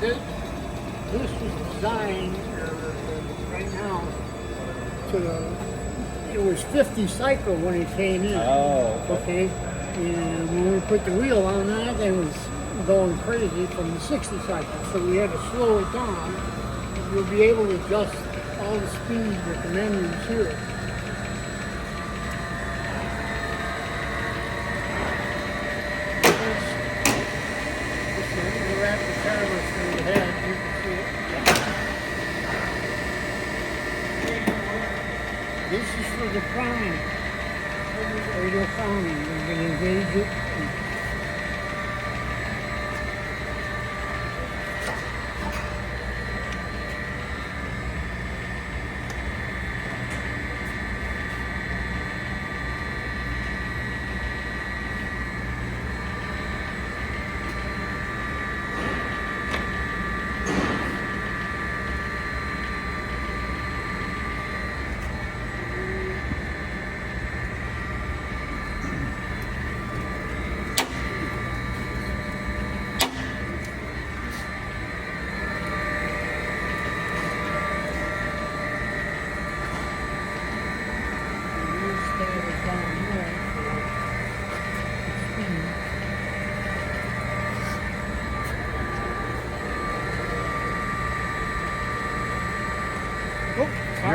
this was designed right now to it was 50 cycle when it came in. Oh, okay. And when we put the wheel on that, it was going crazy from the 60 cycle. So we had to slow it down. You'll be able to adjust all the speed with the menus here. This is for the crowning. Radio crowning. We're going to engage it.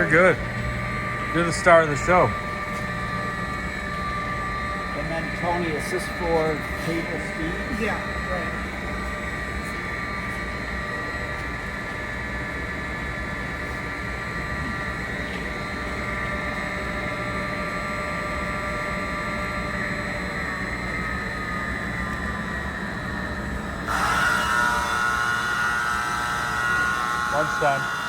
You're good. You're the star of the show. and then Tony, is this for table speed? Yeah, right. Lunchtime.